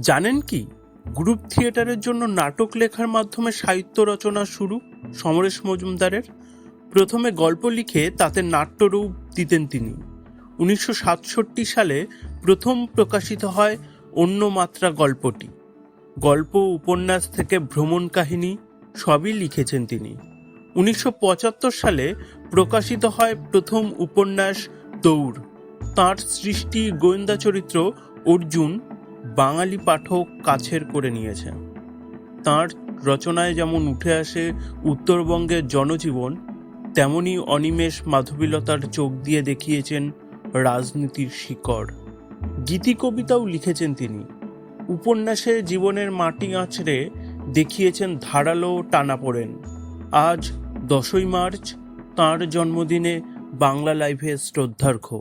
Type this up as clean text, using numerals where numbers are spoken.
জানেন কি, গ্রুপ থিয়েটারের জন্য নাটক লেখার মাধ্যমে সাহিত্য রচনা শুরু সমরেশ মজুমদারের। প্রথমে গল্প লিখে তাতে নাট্যরূপ দিতেন তিনি। 1967 সালে প্রথম প্রকাশিত হয় অন্য মাত্রা গল্পটি। গল্প, উপন্যাস থেকে ভ্রমণ কাহিনী সবই লিখেছেন তিনি। 1975 সালে প্রকাশিত হয় প্রথম উপন্যাস দৌড়। তাঁর সৃষ্টি গোয়েন্দা চরিত্র অর্জুন বাঙালি পাঠক কাছের করে নিয়েছে। তাঁর রচনায় যেমন উঠে আসে উত্তরবঙ্গের জনজীবন, তেমনি অনিমেষ মাধবীলতার চোখ দিয়ে দেখিয়েছেন রাজনীতির শিকড়। গীতি কবিতাও লিখেছেন তিনি। উপন্যাসে জীবনের মাটি আঁচড়ে দেখিয়েছেন ধারালো টানাপোড়েন। আজ 10ই মার্চ, তাঁর জন্মদিনে বাংলা লাইভে শ্রদ্ধার্ঘ্য।